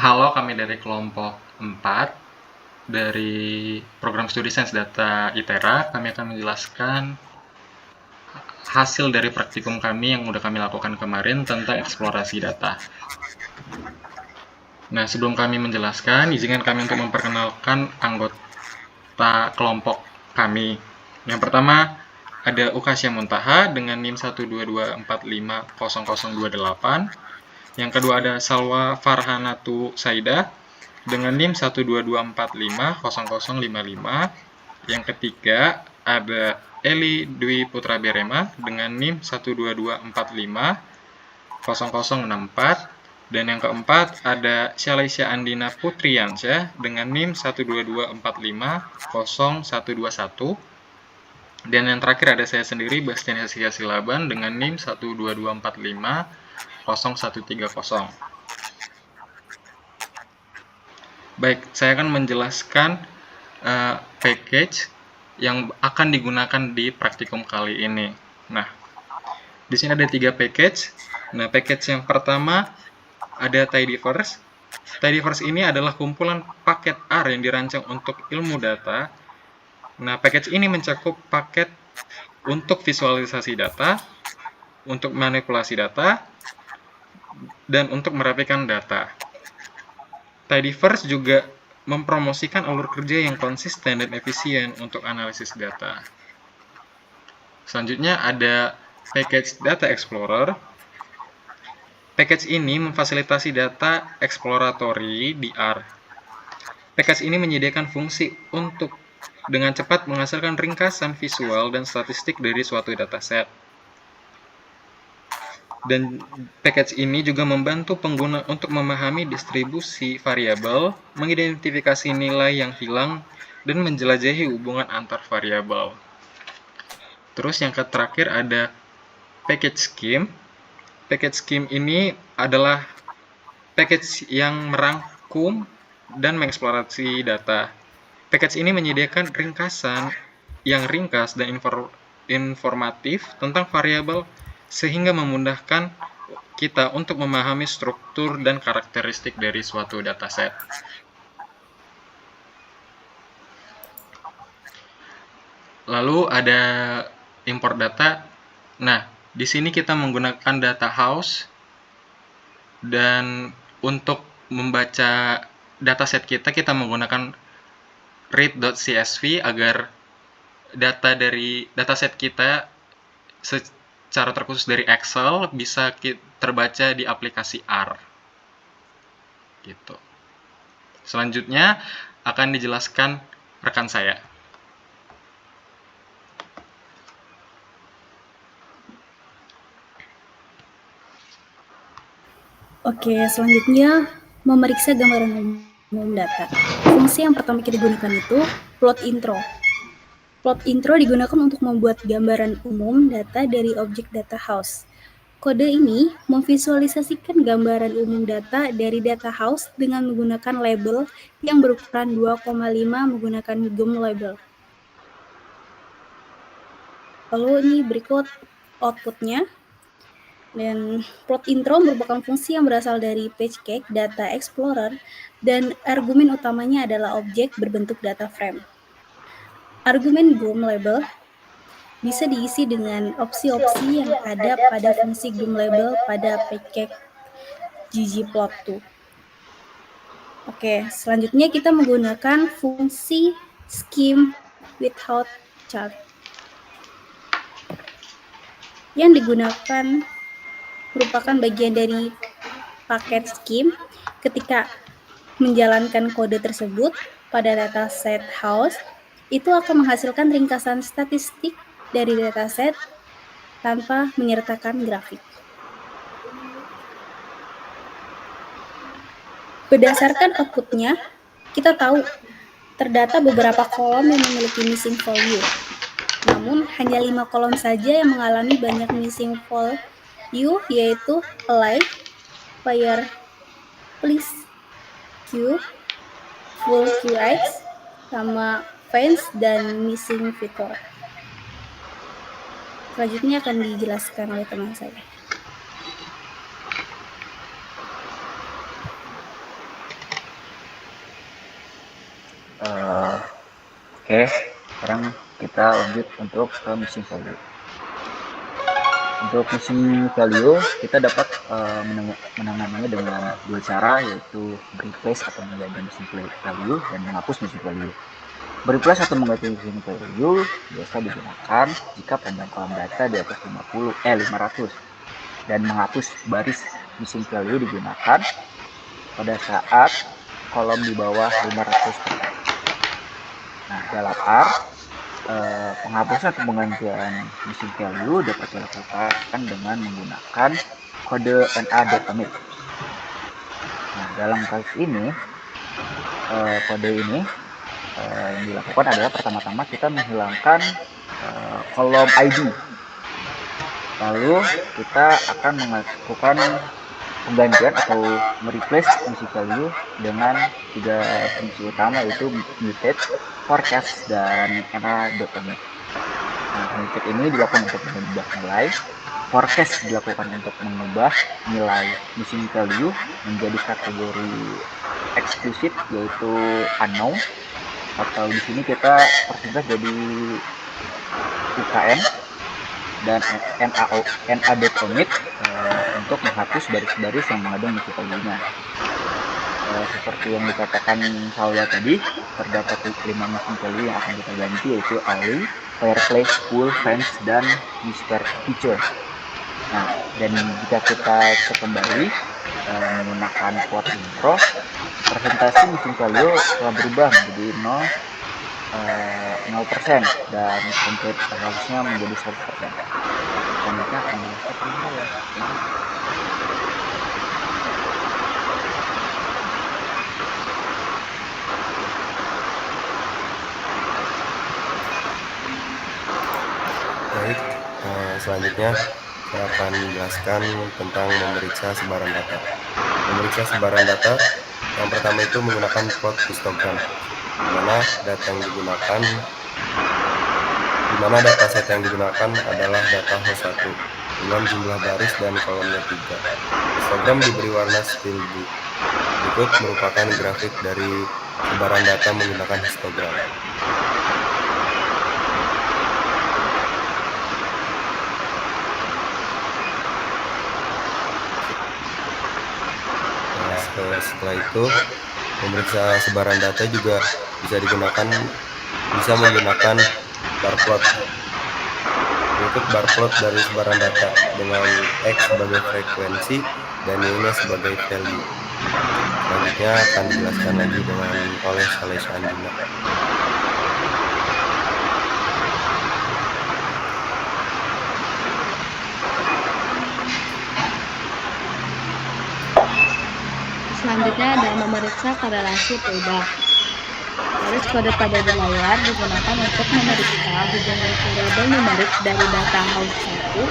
Halo, kami dari kelompok 4 dari program studi Sains Data ITERA. Kami akan menjelaskan hasil dari praktikum kami yang sudah kami lakukan kemarin tentang eksplorasi data. Nah, sebelum kami menjelaskan, izinkan kami untuk memperkenalkan anggota kelompok kami. Yang pertama, ada Ukasya Muntaha dengan NIM 122450028. Yang kedua ada Salwa Farhanatu Saidah dengan NIM 122450055. Yang ketiga ada Eli Dwi Putra Berema dengan NIM 122450064. Dan yang keempat ada Syalaisya Andina Putriyansyah dengan NIM 122450121. Dan yang terakhir ada saya sendiri, Bastian Hesia Silaban dengan NIM 122450130. Baik, saya akan menjelaskan package yang akan digunakan di praktikum kali ini. Nah, di sini ada 3 package. Nah, package yang pertama ada Tidyverse. Tidyverse ini adalah kumpulan paket R yang dirancang untuk ilmu data. Nah, package ini mencakup paket untuk visualisasi data, untuk manipulasi data, dan untuk merapikan data. Tidyverse juga mempromosikan alur kerja yang konsisten dan efisien untuk analisis data. Selanjutnya ada package Data Explorer. Package ini memfasilitasi data exploratory di R. Package ini menyediakan fungsi untuk dengan cepat menghasilkan ringkasan visual dan statistik dari suatu dataset. Dan package ini juga membantu pengguna untuk memahami distribusi variabel, mengidentifikasi nilai yang hilang, dan menjelajahi hubungan antar variabel. Terus yang terakhir ada package scheme. Package scheme ini adalah package yang merangkum dan mengeksplorasi data. Package ini menyediakan ringkasan yang ringkas dan informatif tentang variabel sehingga memudahkan kita untuk memahami struktur dan karakteristik dari suatu dataset. Lalu ada import data. Nah, di sini kita menggunakan data house, dan untuk membaca dataset kita menggunakan read.csv agar data dari dataset kita secara terkhusus dari Excel bisa terbaca di aplikasi R. Gitu. Selanjutnya akan dijelaskan rekan saya. Oke, selanjutnya memeriksa gambaran umum data. Fungsi yang pertama kita gunakan itu plot intro. Plot intro digunakan untuk membuat gambaran umum data dari objek data house. Kode ini memvisualisasikan gambaran umum data dari data house dengan menggunakan label yang berukuran 2,5 menggunakan GEM label. Lalu ini berikut outputnya. Dan plot intro merupakan fungsi yang berasal dari PageCake Data Explorer dan argumen utamanya adalah objek berbentuk data frame. Argumen GEM label bisa diisi dengan opsi-opsi yang ada pada fungsi GEM label pada PageCake ggplot2. Oke, selanjutnya kita menggunakan fungsi scheme without chart yang digunakan merupakan bagian dari paket scheme. Ketika menjalankan kode tersebut pada dataset house, itu akan menghasilkan ringkasan statistik dari dataset tanpa menyertakan grafik. Berdasarkan outputnya, kita tahu terdata beberapa kolom yang memiliki missing value. Namun, hanya 5 kolom saja yang mengalami banyak missing value, yaitu alive, player, please, Q, full QX, sama fans, dan missing feature. Selanjutnya akan dijelaskan oleh teman saya. Oke, sekarang kita lanjut untuk ke missing value. Untuk missing value kita dapat menanganinya dengan dua cara, yaitu replace atau mengganti missing value dan menghapus missing value. Replace atau mengganti missing value biasa digunakan jika panjang kolom data di atas 500 dan menghapus baris missing value digunakan pada saat kolom di bawah 500. Nah, dalam R, penghapusan atau penggantian missing value dapat dilakukan dengan menggunakan kode NA.omit. Nah, dalam kasus ini, kode ini yang dilakukan adalah pertama-tama kita menghilangkan kolom ID. Lalu kita akan melakukan penggantian atau mereplace missing value dengan tiga fungsi utama, yaitu mutate, forecast, dan NA.omit. Nah, mutate ini dilakukan untuk mengubah nilai, forecast dilakukan untuk mengubah nilai missing value menjadi kategori eksklusif, yaitu unknown, atau di sini kita persingkat jadi UKN, dan NA.omit untuk menghapus baris-baris yang mengandung missing value-nya. Seperti yang dikatakan Salwa tadi, terdapat 5 missing value yang akan kita ganti, yaitu alley, fireplace, pool, fence, dan Mr. Feature. Nah, dan jika kita cek kembali menggunakan plot intro, presentasi missing value telah berubah menjadi 0% dan complete analysisnya menjadi 100%. Selanjutnya akan dilakukan ya. Baik, selanjutnya saya akan menjelaskan tentang memeriksa sebaran data. Memeriksa sebaran data yang pertama itu menggunakan plot histogram, di mana dataset yang digunakan adalah data host 1 dengan jumlah baris dan kolomnya 3. Histogram diberi warna steel blue. Berikut merupakan grafik dari sebaran data menggunakan histogram. Setelah itu, memeriksa sebaran data juga bisa menggunakan bar plot. Berikut bar plot dari sebaran data dengan X sebagai frekuensi dan Y-nya sebagai value. Selanjutnya akan dijelaskan lagi oleh Salesa Andina. Selanjutnya ada memeriksa korelasi perubahan. Garis kode pada di layar digunakan untuk memeriksa hubungan variabel numerik dari data house 1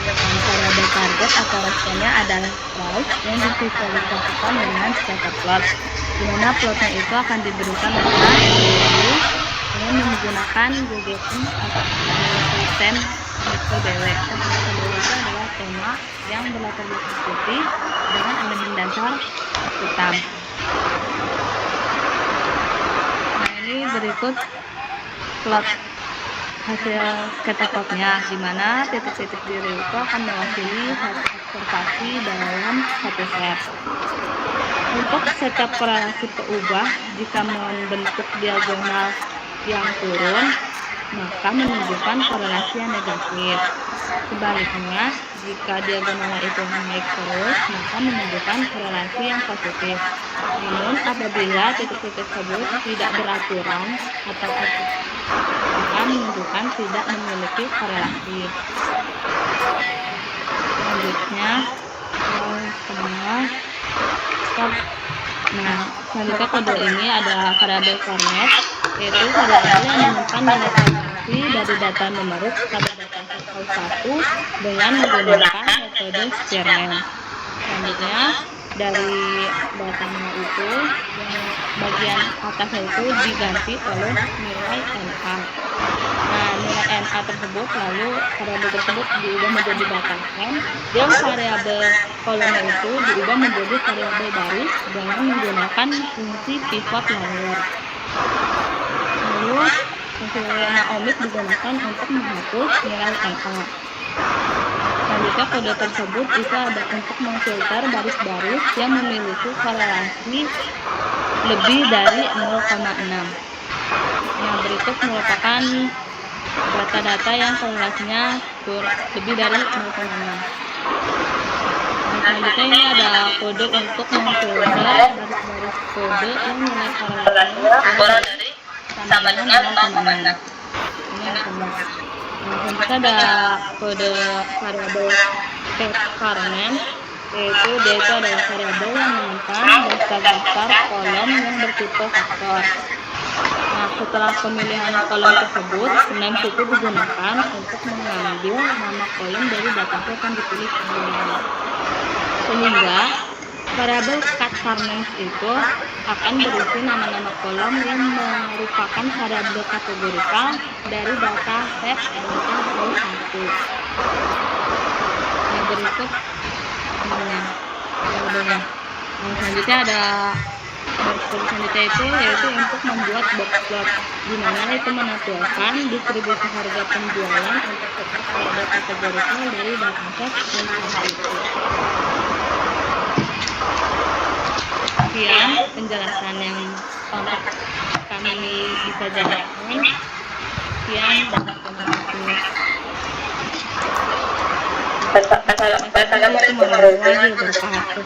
dengan variabel target atau responnya adalah price yang divisualisasikan dengan scatter plot, di mana plotnya itu akan diberikan data value dengan menggunakan GGM atau persen BW. BW itu adalah tema yang berlatar belakang putih dengan elemen dasar hitam. Nah, ini berikut plot hasil scatter plotnya, di mana titik-titik biru itu akan mewakili satu observasi dalam satu set. Untuk setiap korelasi peubah, jika membentuk diagonal yang turun, maka menunjukkan korelasi yang negatif. Sebaliknya, jika diagonalnya itu naik terus, maka menunjukkan korelasi yang positif. Namun, apabila titik-titik tersebut tidak beraturan atau akan menunjukkan tidak memiliki korelasi. Selanjutnya, selanjutnya kode ini ada variabel format, yaitu variabel yang menyimpan nilai korelasi dari data numerik pada data house 1 dengan menggunakan metode Spearman. Selanjutnya, dari datanya itu, yang bagian atasnya itu diganti oleh nilai NA. Nah, nilai NA tersebut lalu variabel tersebut diubah menjadi data M, dan variabel kolomnya itu diubah menjadi variabel baris dengan menggunakan fungsi pivot layer. Lalu Fungsi naomik digunakan untuk menghapus nilai NA. Selanjutnya kode tersebut itu ada untuk memfilter baris-baris yang memiliki korelasi lebih dari 0,6. Yang berikut merupakan data-data yang korelasinya lebih dari 0,6. Selanjutnya ini ada kode untuk memfilter baris-baris kode yang nilai korelasinya kurang dari sama dengan 0,6. Ini yang kedua. Selanjutnya ada kode variabel kernel, yaitu dia itu adalah variabel yang menyimpan daftar-daftar kolom yang bertipe faktor. Nah, setelah pemilihan kolom tersebut, names itu digunakan untuk mengambil nama kolom dari dataset yang dipilih sebelumnya. Sehingga variabel cat_names itu akan berisi nama-nama kolom yang merupakan variabel kategorikal dari dataset data V1. Yang berikut variabelnya. Yang selanjutnya ada selanjutnya itu yaitu untuk membuat box plot, di mana itu menampilkan distribusi harga penjualan untuk setiap variabel kategorikal dari dataset V1 itu. Sekian penjelasan yang kami bisa jalankan. Sekian dan terima kasih. Assalamualaikum warahmatullahi wabarakatuh.